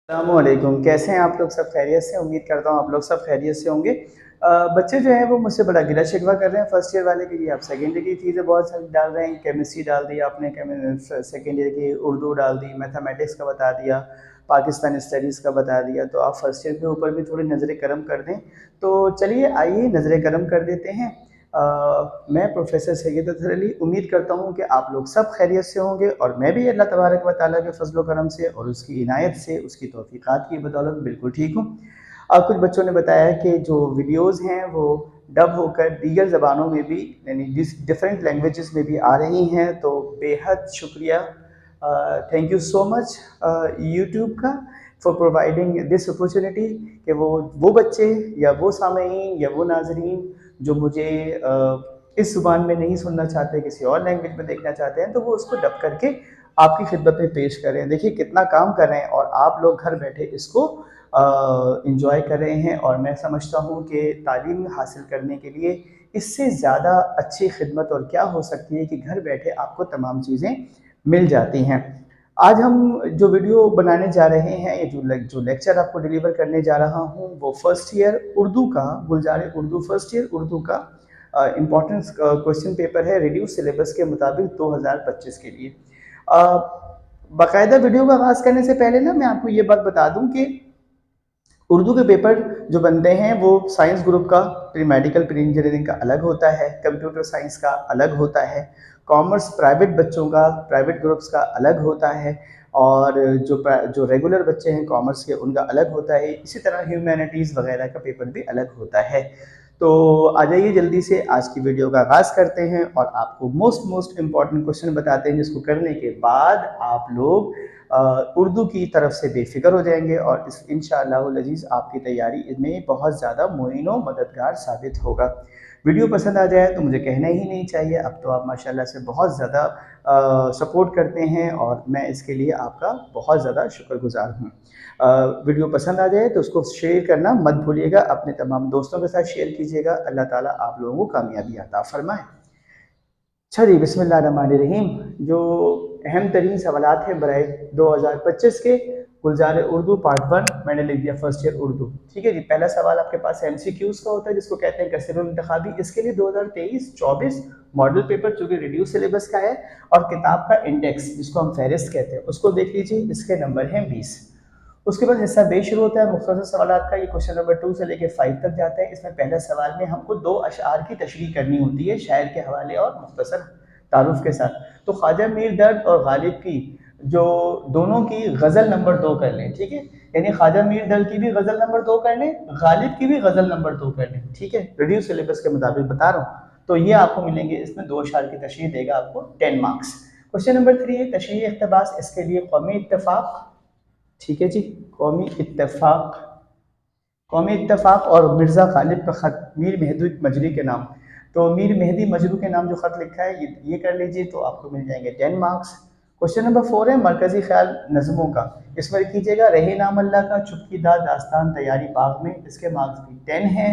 السلام علیکم، کیسے ہیں آپ لوگ؟ سب خیریت سے؟ امید کرتا ہوں آپ لوگ سب خیریت سے ہوں گے۔ بچے جو ہیں وہ مجھ سے بڑا گلہ شکوہ کر رہے ہیں فرسٹ ایئر والے کہ یہ آپ سیکنڈ ایئر کی چیزیں بہت ساری ڈال رہے ہیں، کیمسٹری ڈال دی آپ نے، سیکنڈ ایئر کی اردو ڈال دی، میتھمیٹکس کا بتا دیا، پاکستانی اسٹڈیز کا بتا دیا، تو آپ فرسٹ ایئر کے اوپر بھی تھوڑی نظر کرم کر دیں۔ تو چلیے آئیے نظر کرم کر دیتے ہیں۔ میں پروفیسر سید اظہر علی امید کرتا ہوں کہ آپ لوگ سب خیریت سے ہوں گے، اور میں بھی اللہ تبارک و تعالیٰ کے فضل و کرم سے اور اس کی عنایت سے، اس کی توفیقات کی بدولت بالکل ٹھیک ہوں۔ اب کچھ بچوں نے بتایا کہ جو ویڈیوز ہیں وہ ڈب ہو کر دیگر زبانوں میں بھی، یعنی ڈفرینٹ لینگویجز میں بھی آ رہی ہیں، تو بے حد شکریہ، thank you so much YouTube کا فار پرووائڈنگ دس اپرچونیٹی، کہ وہ بچے یا وہ سامعین یا وہ ناظرین جو مجھے اس زبان میں نہیں سننا چاہتے، کسی اور لینگویج میں دیکھنا چاہتے ہیں، تو وہ اس کو ڈب کر کے آپ کی خدمت میں پیش کریں۔ دیکھیے کتنا کام کر رہے ہیں، اور آپ لوگ گھر بیٹھے اس کو انجوائے کر رہے ہیں، اور میں سمجھتا ہوں کہ تعلیم حاصل کرنے کے لیے اس سے زیادہ اچھی خدمت اور کیا ہو سکتی ہے کہ گھر بیٹھے آپ کو تمام چیزیں مل جاتی ہیں۔ آج ہم جو ویڈیو بنانے جا رہے ہیں، جو لیکچر آپ کو ڈیلیور کرنے جا رہا ہوں، وہ فرسٹ ایئر اردو کا، گلزار اردو فرسٹ ایئر اردو کا امپورٹنٹ کوشچن پیپر ہے، ریڈیوس سلیبس کے مطابق 2025 کے لیے۔ باقاعدہ ویڈیو کا آغاز کرنے سے پہلے نا میں آپ کو یہ بات بتا دوں کہ اردو کے پیپر جو بنتے ہیں وہ سائنس گروپ کا پری میڈیکل پری انجینئرنگ کا الگ ہوتا ہے، کمپیوٹر سائنس کا الگ ہوتا ہے، کامرس پرائیویٹ بچوں کا پرائیویٹ گروپس کا الگ ہوتا ہے، اور جو ریگولر بچے ہیں کامرس کے ان کا الگ ہوتا ہے، اسی طرح ہیومینٹیز وغیرہ کا پیپر بھی الگ ہوتا ہے۔ تو آ جائیے جلدی سے آج کی ویڈیو کا آغاز کرتے ہیں، اور آپ کو موسٹ امپورٹنٹ کوشچن بتاتے ہیں، جس کو کرنے کے بعد آپ لوگ اردو کی طرف سے بے فکر ہو جائیں گے، اور انشاءاللہ العزیز آپ کی تیاری میں بہت زیادہ معین و مددگار ثابت ہوگا۔ ویڈیو پسند آ جائے تو مجھے کہنا ہی نہیں چاہیے، اب تو آپ ماشاءاللہ سے بہت زیادہ سپورٹ کرتے ہیں، اور میں اس کے لیے آپ کا بہت زیادہ شکر گزار ہوں۔ ویڈیو پسند آ جائے تو اس کو شیئر کرنا مت بھولیے گا، اپنے تمام دوستوں کے ساتھ شیئر کیجیے گا۔ اللہ تعالیٰ آپ لوگوں کو کامیابی عطا فرمائے۔ اچھا جی، بسم اللہ الرحمن الرحیم۔ جو اہم ترین سوالات ہیں برائے 2025 کے گلزار اردو پارٹ 1 میں نے لکھ دیا فرسٹ ایئر اردو، ٹھیک ہے جی۔ پہلا سوال آپ کے پاس ایم سی کیوز کا ہوتا ہے، جس کو کہتے ہیں کثیر الانتخابی۔ اس کے لیے 2023-24 ماڈل پیپر چونکہ ریڈیوس سلیبس کا ہے، اور کتاب کا انڈیکس جس کو ہم فہرست کہتے ہیں اس کو دیکھ لیجیے، اس کے نمبر ہیں 20۔ اس کے بعد حصہ بے شروع ہوتا ہے مختصر سوالات کا، یہ کوشچن نمبر 2 سے لے کے 5 تک جاتا ہے۔ اس میں پہلے سوال میں ہم کو 2 اشعار کی تشریح کرنی ہوتی ہے، شاعر کے حوالے اور مختصر تعارف کے ساتھ۔ تو خواجہ میر درد اور غالب کی جو دونوں کی غزل نمبر 2 کر لیں، ٹھیک ہے، یعنی خواجہ میر درد کی بھی غزل نمبر 2 کر لیں، غالب کی بھی غزل نمبر 2 کر لیں، ٹھیک ہے، ریڈیوس سلیبس کے مطابق بتا رہا ہوں۔ تو یہ آپ کو ملیں گے، اس میں 2 اشعار کی تشریح دے گا آپ کو 10 مارکس۔ کوشچن نمبر 3 ہے تشریحی اقتباس، اس کے لیے قومی اتفاق، ٹھیک ہے جی، قومی اتفاق اور مرزا غالب کا خط میر مہدی مجری کے نام، تو میر مہدی مجروح کے نام جو خط لکھا ہے یہ کر لیجئے، تو آپ کو مل جائیں گے 10 مارکس۔ کوشچن نمبر 4 ہے مرکزی خیال نظموں کا، اس میں کیجئے گا رہے نام اللہ کا، چپکی دار داستان تیاری باغ میں، اس کے مارکس بھی 10 ہیں۔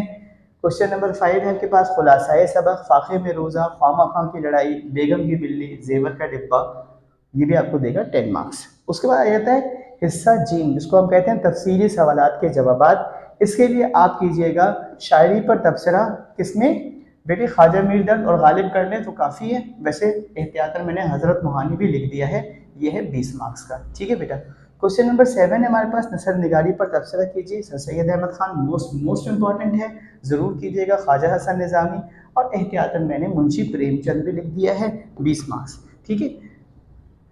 کوشچن نمبر 5 ہے آپ کے پاس خلاصۂ سبق، فاقے میں روزہ، خواہ مخواہ کی لڑائی، بیگم کی بلی، زیور کا ڈبہ، یہ بھی آپ کو دے گا 10 مارکس۔ اس کے بعد آ جاتا ہے حصہ جیم، جس کو ہم کہتے ہیں تفصیلی سوالات کے جوابات۔ اس کے لیے آپ کیجئے گا شاعری پر تبصرہ، کس میں بیٹے خواجہ میر درد اور غالب کر لیں تو کافی ہے، ویسے احتیاطاً میں نے حضرت موہانی بھی لکھ دیا ہے، یہ ہے 20 مارکس کا، ٹھیک ہے بیٹا۔ کوشچن نمبر 7 ہے ہمارے پاس نثر نگاری پر تبصرہ کیجیے، سر سید احمد خان موسٹ امپورٹنٹ ہے، ضرور کیجیے گا، خواجہ حسن نظامی، اور احتیاطاً میں نے منشی پریم چند بھی لکھ دیا ہے، 20 مارکس، ٹھیک ہے۔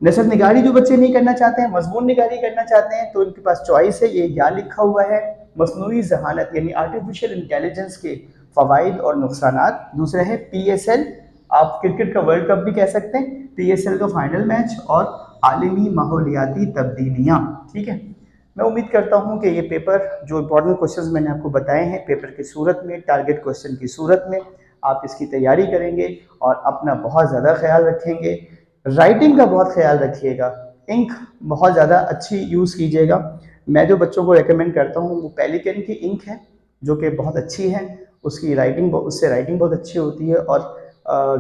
نثر نگاری جو بچے نہیں کرنا چاہتے ہیں، مضمون نگاری کرنا چاہتے ہیں، تو ان کے پاس چوائس ہے، یہ یا لکھا ہوا ہے مصنوعی ذہانت یعنی آرٹیفیشل انٹیلیجنس کے فوائد اور نقصانات، دوسرا ہے پی ایس ایل، آپ کرکٹ کا ورلڈ کپ بھی کہہ سکتے ہیں، پی ایس ایل کا فائنل میچ، اور عالمی ماحولیاتی تبدیلیاں، ٹھیک ہے۔ میں امید کرتا ہوں کہ یہ پیپر جو امپورٹنٹ کوشچنز میں نے آپ کو بتائے ہیں پیپر کی صورت میں، ٹارگٹ کوشچن کی صورت میں، آپ اس کی تیاری کریں گے، اور اپنا بہت زیادہ خیال رکھیں گے۔ رائٹنگ کا بہت خیال رکھیے گا، انک بہت زیادہ اچھی یوز کیجیے گا۔ میں جو بچوں کو ریکمینڈ کرتا ہوں وہ پیلیکن کی انک ہے، جو کہ بہت اچھی ہے، اس کی رائٹنگ، اس سے رائٹنگ بہت اچھی ہوتی ہے، اور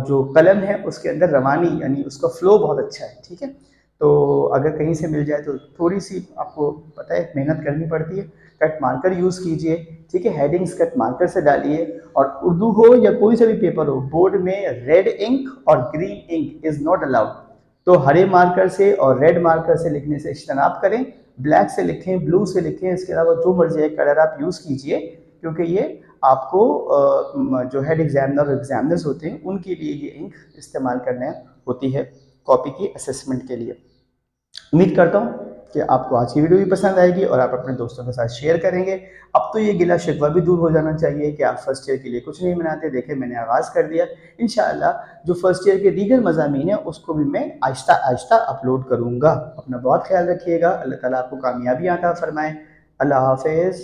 جو قلم ہے اس کے اندر روانی یعنی اس کا فلو بہت اچھا ہے، ٹھیک ہے۔ تو اگر کہیں سے مل جائے تو تھوڑی سی آپ کو پتہ ہے محنت کرنی پڑتی ہے، کٹ مارکر یوز کیجئے، ٹھیک ہے، ہیڈنگز کٹ مارکر سے ڈالیے، اور اردو ہو یا کوئی سا بھی پیپر ہو، بورڈ میں ریڈ انک اور green ink is not allowed, تو ہرے مارکر سے اور ریڈ مارکر سے لکھنے سے اجتناب کریں، بلیک سے لکھیں، بلو سے لکھیں، اس کے علاوہ جو مرضی ہے کلر آپ یوز کیجئے، کیونکہ یہ آپ کو جو ہیڈ ایگزامنر اور ایگزامنرز ہوتے ہیں ان کے لیے یہ انک استعمال کرنا ہوتی ہے کاپی کی اسسمنٹ کے لیے۔ امید کرتا ہوں کہ آپ کو آج کی ویڈیو بھی پسند آئے گی اور آپ اپنے دوستوں کے ساتھ شیئر کریں گے۔ اب تو یہ گلہ شکوہ بھی دور ہو جانا چاہیے کہ آپ فرسٹ ایئر کے لیے کچھ نہیں بناتے، دیکھیں میں نے آغاز کر دیا، انشاءاللہ جو فرسٹ ایئر کے دیگر مضامین ہیں اس کو بھی میں آہستہ آہستہ اپلوڈ کروں گا۔ اپنا بہت خیال رکھیے گا، اللہ تعالیٰ آپ کو کامیابی عطا فرمائے۔ اللہ حافظ۔